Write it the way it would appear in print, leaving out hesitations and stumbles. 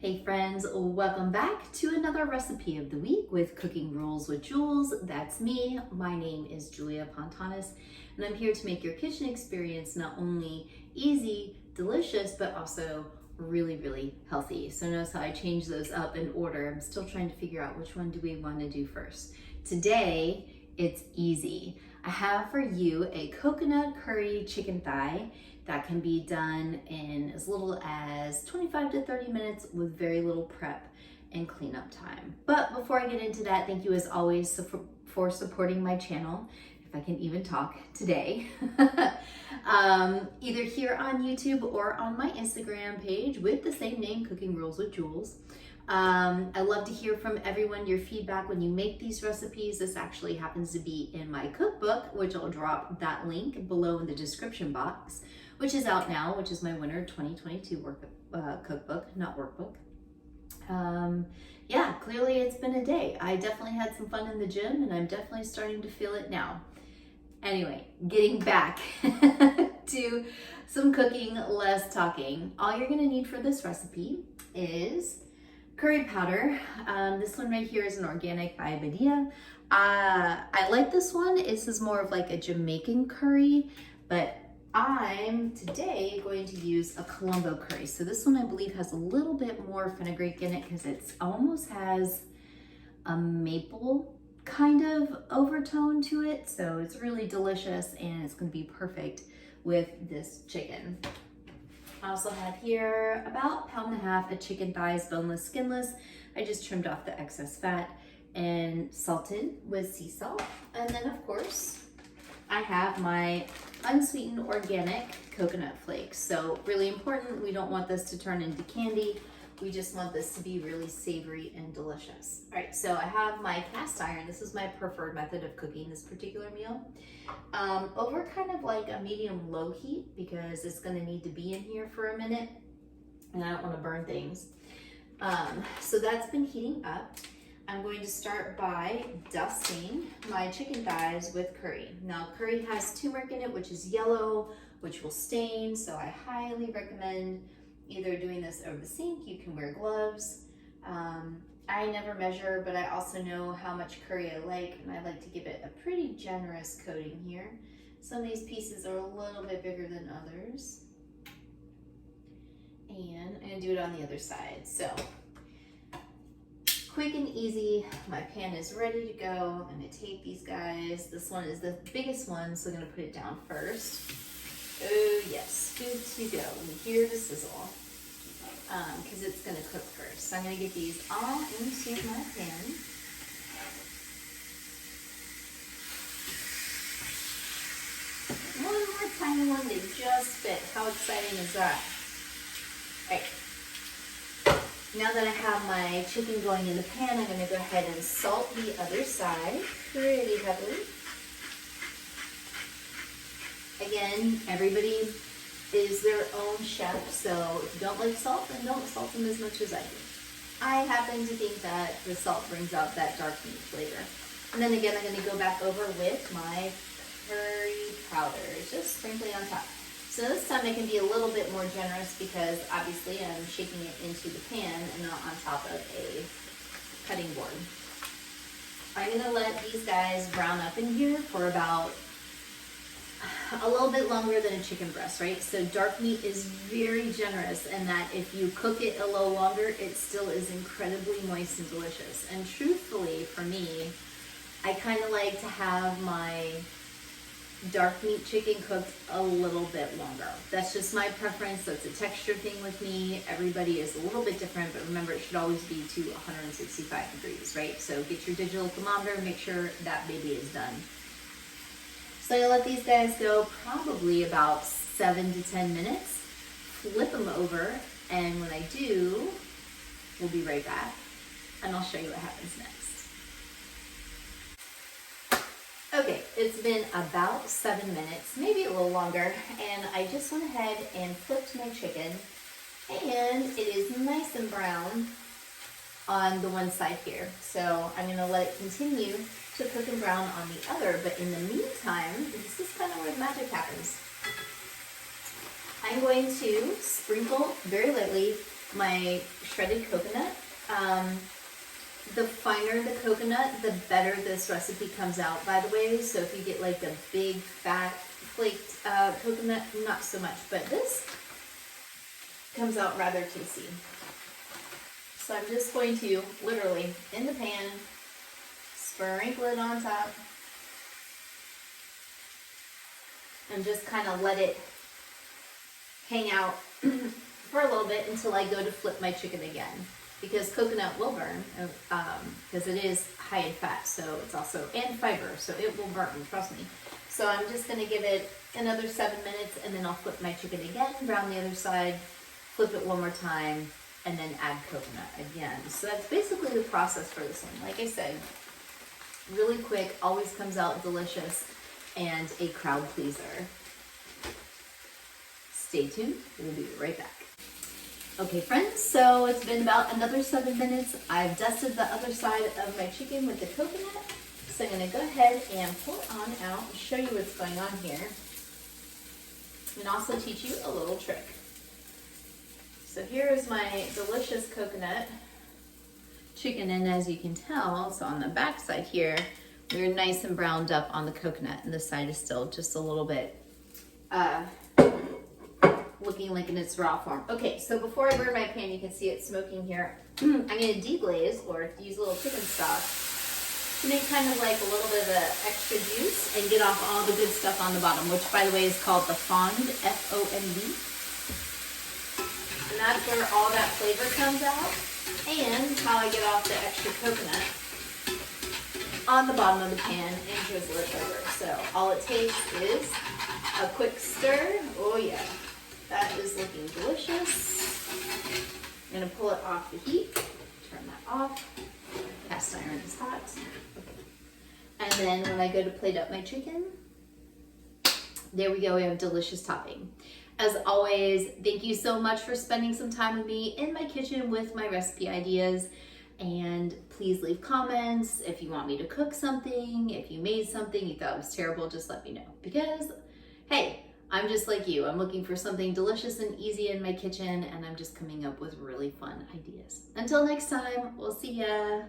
Hey friends, welcome back to another recipe of the week with Cooking Rules with Jules. That's me. My name is Julia Pontanis, and I'm here to make your kitchen experience not only easy, delicious, but also really healthy. So notice how I changed those up in order. I'm still trying to figure out which one do we want to do first. Today, it's easy. I have for you a coconut curry chicken thigh that can be done in as little as 25 to 30 minutes with very little prep and cleanup time. But before I get into that, thank you as always for supporting my channel, if I can even talk today, either here on YouTube or on my Instagram page with the same name, Cooking Rules with Jules. I love to hear from everyone, your feedback when you make these recipes. This actually happens to be in my cookbook, which I'll drop that link below in the description box, which is out now, which is my winter 2022 cookbook, not workbook. Yeah, clearly it's been a day. I definitely had some fun in the gym and I'm definitely starting to feel it now. Anyway, getting back to some cooking, less talking. All you're gonna need for this recipe is curry powder. This one right here is an organic by Badia. I like this one. This is more of like a Jamaican curry, but I'm today going to use a Colombo curry. So this one I believe has a little bit more fenugreek in it because it almost has a maple kind of overtone to it. So it's really delicious and it's going to be perfect with this chicken. I also have here about 1.5 pounds of chicken thighs, boneless, skinless. I just trimmed off the excess fat and salted with sea salt. And then of course, I have my unsweetened organic coconut flakes. So really important, we don't want this to turn into candy. We just want this to be really savory and delicious. All right, so I have my cast iron. This is my preferred method of cooking this particular meal. Over kind of like a medium-low heat because it's gonna need to be in here for a minute and I don't wanna burn things. So that's been heating up. I'm going to start by dusting my chicken thighs with curry. Now curry has turmeric in it, which is yellow, which will stain. So I highly recommend either doing this over the sink. You can wear gloves. I never measure, but I also know how much curry I like, and I like to give it a pretty generous coating here. Some of these pieces are a little bit bigger than others. And I'm gonna do it on the other side. So quick and easy, my pan is ready to go. I'm gonna take these guys. This one is the biggest one, so I'm gonna put it down first. Oh yes, good to go. And hear the sizzle, because it's gonna cook first. So I'm gonna get these all into my pan. One more tiny one, they just fit. How exciting is that? All right. Now that I have my chicken going in the pan, I'm gonna go ahead and salt the other side pretty heavily. Again, everybody is their own chef, so if you don't like salt, then don't salt them as much as I do. I happen to think that the salt brings out that dark meat flavor. And then again, I'm gonna go back over with my curry powder, just sprinkling on top. So this time I can be a little bit more generous because obviously I'm shaking it into the pan and not on top of a cutting board. I'm gonna let these guys brown up in here for about a little bit longer than a chicken breast, right? So dark meat is very generous in that if you cook it a little longer, it still is incredibly moist and delicious. And truthfully, for me, I kind of like to have my dark meat chicken cooked a little bit longer. That's just my preference. That's a texture thing with me. Everybody is a little bit different, but remember it should always be to 165 degrees, right? So get your digital thermometer, make sure that baby is done. So I'm gonna let these guys go probably about 7 to 10 minutes. Flip them over, and when I do, we'll be right back, and I'll show you what happens next. Okay, it's been about 7 minutes, maybe a little longer, and I just went ahead and flipped my chicken, and it is nice and brown on the one side here. So I'm gonna let it continue to cook and brown on the other, but in the meantime, this is kind of where the magic happens. I'm going to sprinkle very lightly my shredded coconut. The finer the coconut, the better this recipe comes out, by the way. So if you get like a big fat flaked coconut, not so much, but this comes out rather tasty. So I'm just going to literally in the pan, sprinkle it on top, and just kind of let it hang out for a little bit until I go to flip my chicken again. Because coconut will burn, because it is high in fat, so it's also, and fiber, so it will burn, trust me. So I'm just gonna give it another 7 minutes, and then I'll flip my chicken again, brown the other side, flip it one more time, and then add coconut again. So that's basically the process for this one. Like I said, really quick, always comes out delicious, and a crowd pleaser. Stay tuned, we'll be right back. Okay friends, so it's been about another 7 minutes. I've dusted the other side of my chicken with the coconut. So I'm gonna go ahead and pull it on out and show you what's going on here. And also teach you a little trick. So here is my delicious coconut chicken, and as you can tell, so on the back side here, we're nice and browned up on the coconut, and this side is still just a little bit looking like in its raw form. Okay, so before I burn my pan, you can see it smoking here. I'm gonna deglaze, or use a little chicken stock to make kind of like a little bit of the extra juice and get off all the good stuff on the bottom, which by the way is called the fond, F-O-N-D. And that's where all that flavor comes out, and how I get off the extra coconut on the bottom of the pan and drizzle it over. So all it takes is a quick stir. Oh yeah. That is looking delicious. I'm gonna pull it off the heat, turn that off. Cast iron is hot. Okay. And then when I go to plate up my chicken, there we go, we have delicious topping. As always, thank you so much for spending some time with me in my kitchen with my recipe ideas. And please leave comments if you want me to cook something, if you made something you thought was terrible, just let me know. Because, hey, I'm just like you. I'm looking for something delicious and easy in my kitchen, and I'm just coming up with really fun ideas. Until next time, we'll see ya.